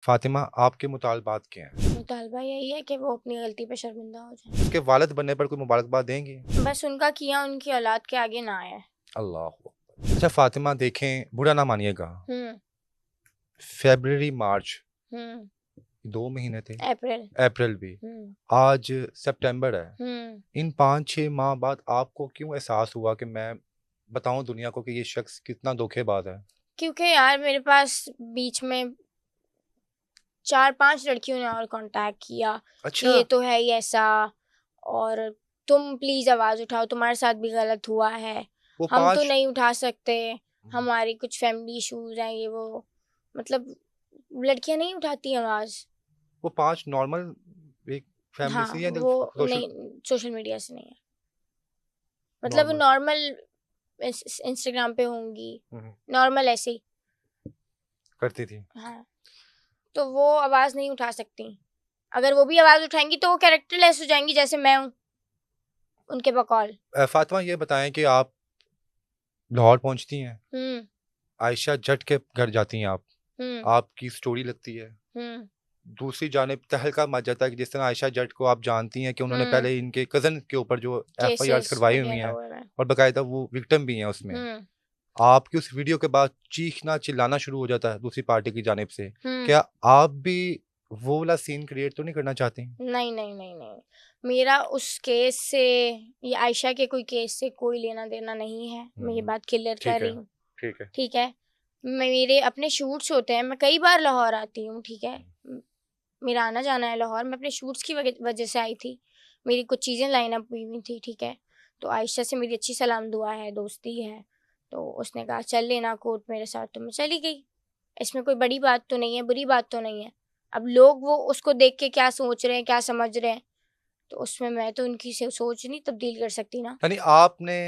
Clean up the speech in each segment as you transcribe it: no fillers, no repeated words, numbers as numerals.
फातिमा, आपके मुतालबात क्या हैं? मुतालबा यही है कि वो अपनी गलती पे शर्मिंदा हो जाए। उसके वालिद बनने पर कोई मुबारकबाद देंगी? बस उनका किया उनकी औलाद के आगे ना आए। अल्लाह अकबर। अच्छा फातिमा, देखें, बुरा ना मानिएगा, हुँ, फरवरी मार्च हुँ, 2 महीने थे, अप्रैल। अप्रैल भी, हुँ, आज सितंबर है। हुँ। इन 5-6 माह बाद आपको क्यों एहसास हुआ कि मैं बताऊं दुनिया को कि ये शख्स कितना धोखेबाज है? क्योंकि यार मेरे पास बीच में 4-5 लड़कियों ने और कॉन्टैक्ट किया कि अच्छा। ये तो है ही ऐसा, और तुम प्लीज़ आवाज़ उठाओ, तुम्हारे साथ भी गलत हुआ है। वो हम तो पांच नहीं उठा सकते, हमारी कुछ फैमिली इश्यूज़ हैं ये वो। मतलब लड़कियाँ नहीं उठाती आवाज़। वो 5 नॉर्मल एक फैमिली हाँ, से या वो सोशल? नहीं, सोशल मीडिया से नहीं है। मतलब नॉर्मल। नॉर्मल इंस्टाग्राम पे होंगी, नॉर्मल ऐसे ही। करती थी। हाँ, तो वो आवाज़ नहीं उठा सकती। अगर वो भी आवाज़ उठाएँगी तो वो कैरेक्टरलेस हो जाएँगी जैसे मैं हूँ, उनके बकौल। फातिमा, ये बताएं कि आप लाहौर पहुंचती हैं, हुँ, आयशा जट के घर जाती हैं आप, हुँ, आपकी स्टोरी लगती है। हुँ, दूसरी जानिब तहलका मच जाता है कि जिस तरह आयशा जट को आप जानती हैं कि उन्होंने हुँ, पहले इनके कज़न के ऊपर जो एफआईआर्स केसेस करवाई हुई वग़ैरह हैं हुए हैं। और बाकायदा वो विक्टिम भी हैं उसमें। हुँ, आपकी उस वीडियो के बाद चीखना चिल्लाना शुरू हो जाता है दूसरी पार्टी की जानिब से। हुँ। क्या आप भी वो वाला सीन क्रिएट तो नहीं करना चाहती? नहीं, नहीं, नहीं, नहीं। मेरा उस केस से या आयशा के कोई केस से कोई लेना-देना नहीं है। मैं ये हम्म, बात क्लियर कर ठीक रही है, हूँ, ठीक है। ठीक है? मेरे अपने शूट्स होते हैं, मैं कई बार लाहौर आती हूँ, ठीक है? मेरा आना-जाना है लाहौर, मैं अपने शूट्स की वजह से आई थी। मेरी कुछ चीज़ें लाइन अप हुई हुई थी, ठीक है? तो आयशा से मेरी अच्छी सलाम दुआ है, दोस्ती है। तो उसने कहा चल लेना कोर्ट मेरे साथ, तो मैं चली गई। इसमें कोई बड़ी बात तो नहीं है, बुरी बात तो नहीं है। अब लोग वो उसको देख के क्या सोच रहे हैं, क्या समझ रहे हैं, तो उसमें मैं तो उनकी सोच नहीं तब्दील कर सकती ना। यानी आपने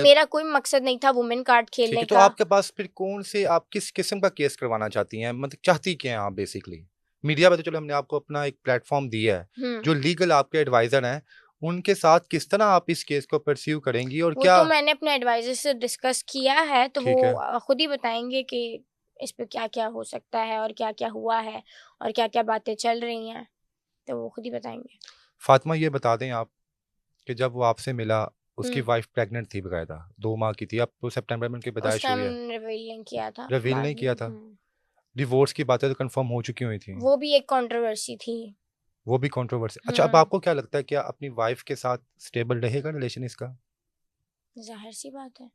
मेरा कोई मकसद नहीं था वुमेन कार्ड ठीक खेलने है, तो का। आपके पास फिर कौन से आप किस किस्म का केस करवाना चाहती हैं? मतलब चाहती क्या हैं आप बेसिकली? मीडिया पे तो चलो हमने आपको अपना एक प्लेटफ़ॉर्म दिया है। हुँ। जो लीगल आपके एडवाइज़र हैं, उनके साथ किस तरह आप इस केस को परस्यू करेंगी और वो क्या? तो मैंने अपने एडवाइज़र से डिस्कस किया है, तो वो ठीक है। खुद ही बताएँगे कि इस पे क्या-क्या हो सकता है और क्या-क्या हुआ है और क्या-क्या बातें चल रही हैं, तो वो खुद ही बताएँगे। फ़ातिमा, ये बता दें आप कि जब वो आपसे मिला, उसकी हुँ, वाइफ़ प्रेग्नेंट थी बकायदा, 2 माह की थी। अब तो सितंबर में उनकी उस पैदाइश टाइम हुई है। उन्होंने रिवील नहीं किया था, रिवील बाद नहीं में। किया था। डिवोर्स की बातें तो कन्फर्म हो चुकी हुई थी। वो भी एक कंट्रोवर्सी थी। वो भी कंट्रोवर्सी। अच्छा, अब हुँ, आपको क्या लगता है, क्या अपनी वाइफ़ के साथ स्टेबल रहेगा रिलेशन इसका? ज़ाहिर-सी बात है।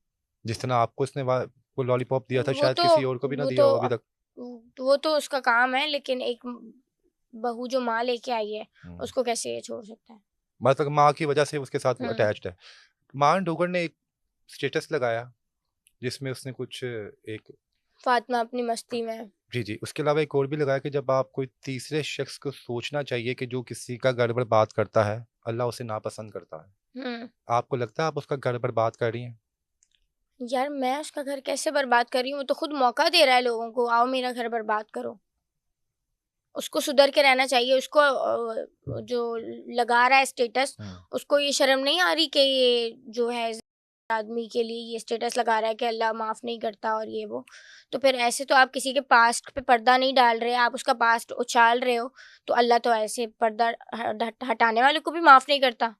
जिस तरह आपको उसने वो लॉलीपॉप दिया था, वो शायद तो किसी और को भी ना वो दिया तो हो अभी तक। वो तो उसका काम है, लेकिन एक बहू जो माँ लेके आई है, हुँ। उसको कैसे ये छोड़ सकता है? मतलब माँ की वजह से उसके साथ वो हुँ, अटैच्ड है। मान डोगर ने एक स्टेटस लगाया, जिसमें उसने कुछ एक फ़ातिमा अपनी मस्ती में। जी, जी। उसके अलावा एक और भी लगाया कि जब आप कोई तीसरे शख्स को सोचना चाहिए कि जो किसी का घर बर्बाद करता है, अल्लाह उसे नापसंद करता है। हुँ। आपको लगता है आप उसका घर बर्बाद कर रही हैं? यार मैं उसका घर कैसे बर्बाद कर रही हूँ? वो तो खुद मौका दे रहा है लोगों को, आओ मेरा घर बर्बाद करो। उसको सुधर के रहना चाहिए, उसको जो लगा रहा है स्टेटस, हुँ। उसको ये शर्म नहीं आ रही कि ये जो है आदमी के लिए ये स्टेटस लगा रहा है कि अल्लाह माफ़ नहीं करता और ये वो। तो फिर ऐसे तो आप किसी के पास्ट पे पर्दा नहीं डाल रहे, आप उसका पास्ट उछाल रहे हो, तो अल्लाह तो ऐसे पर्दा हटाने वाले को भी माफ़ नहीं करता।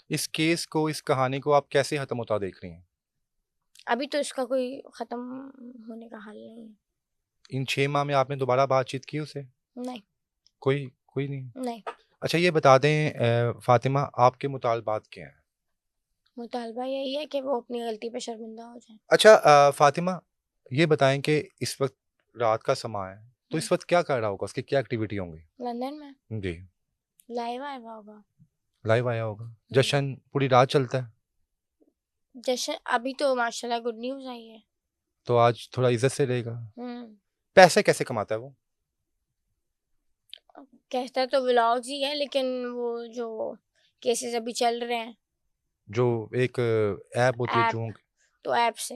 इस केस को, इस कहानी को आप कैसे ख़त्म होता देख रही हैं? अभी तो इसका कोई ख़त्म होने का हल नहीं है। इन 6 माह में आपने दोबारा बातचीत की उससे? नहीं, कोई कोई नहीं? नहीं। अच्छा, ये बता दें फ़ातिमा, आपके मुतालबात क्या हैं? मुतालबा यही है कि वो अपनी गलती पे शर्मिंदा हो जाए। अच्छा, फ़ातिमा, ये बताएँ कि इस वक़्त रात का समय है, तो हुँ, इस वक़्त क्या कर रहा होगा? उसकी क्या एक्टिविटी होंगी? लंदन में जी, लाइव आया हुआ होगा। लाइव आया होगा। हुँ, जश्न पूरी रात चलता है, जश्न अभी तो माशाल्लाह गुड न्यूज़ आई है। तो आज थोड़ा इज़्ज़त से रहेगा। हुँ, पैसे कैसे कमाता है वो? कहता तो व्लॉग्स ही है, लेकिन वो जो केसेस अभी चल रहे हैं, जो एक ऐप होती है ऐप जोंक, तो ऐप से।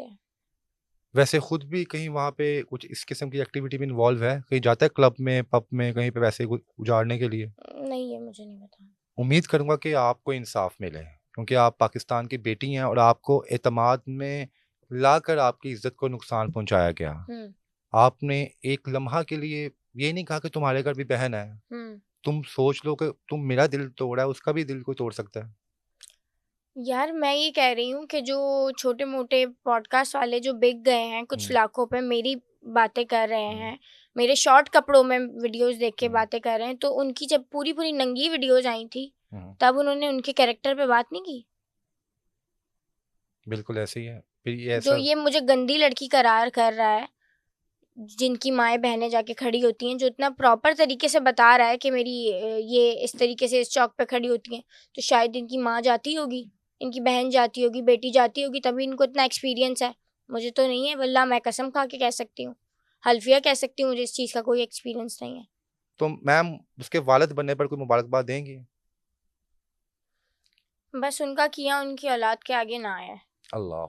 वैसे खुद भी कहीं वहाँ पे कुछ इस किस्म की एक्टिविटी में इन्वॉल्व है? कहीं जाता है क्लब में, पब में, कहीं पे पैसे उजाड़ने के लिए? नहीं, ये मुझे नहीं पता। उम्मीद करूँगा कि आपको इंसाफ मिले, क्योंकि आप पाकिस्तान की बेटी हैं और आपको एतमाद में लाकर आपकी इज़्ज़त को नुकसान पहुँचाया गया। हुँ, आपने एक लम्हा के लिए ये नहीं कहा कि तुम्हारे घर भी बहन है। हम्म। तुम सोच लो कि तुम मेरा दिल तोड़ा है, उसका भी दिल कोई तोड़ सकता है। यार मैं ये कह रही हूँ कि जो छोटे मोटे पॉडकास्ट वाले जो बिक गए हैं कुछ हम्म। लाखों पे, मेरी बातें कर रहे हम्म। हैं, मेरे शॉर्ट कपड़ों में वीडियोस देख के हम्म। बातें कर रहे हैं, तो उनकी जब पूरी पूरी नंगी वीडियोस आई थी हम्म। तब उन्होंने उनके कैरेक्टर पे बात नहीं की। बिल्कुल ऐसे ही है, फिर ये जो ऐसा। ये मुझे गंदी लड़की करार कर रहा है, जिनकी माएँ बहनें जाके खड़ी होती हैं, जो इतना प्रॉपर तरीके से बता रहा है कि मेरी ये इस तरीके से इस चौक पे खड़ी होती हैं, तो शायद इनकी माँ जाती होगी, इनकी बहन जाती होगी, बेटी जाती होगी, तभी इनको इतना एक्सपीरियंस है। मुझे तो नहीं है, वल्लाह मैं कसम खा के कह सकती हूँ, हल्फिया कह सकती हूँ, मुझे इस चीज़ का कोई एक्सपीरियंस नहीं है। तो मैम उसके वालिद बनने पर कोई मुबारकबाद देंगी? बस उनका किया उनकी औलाद के आगे ना आया है। अल्लाह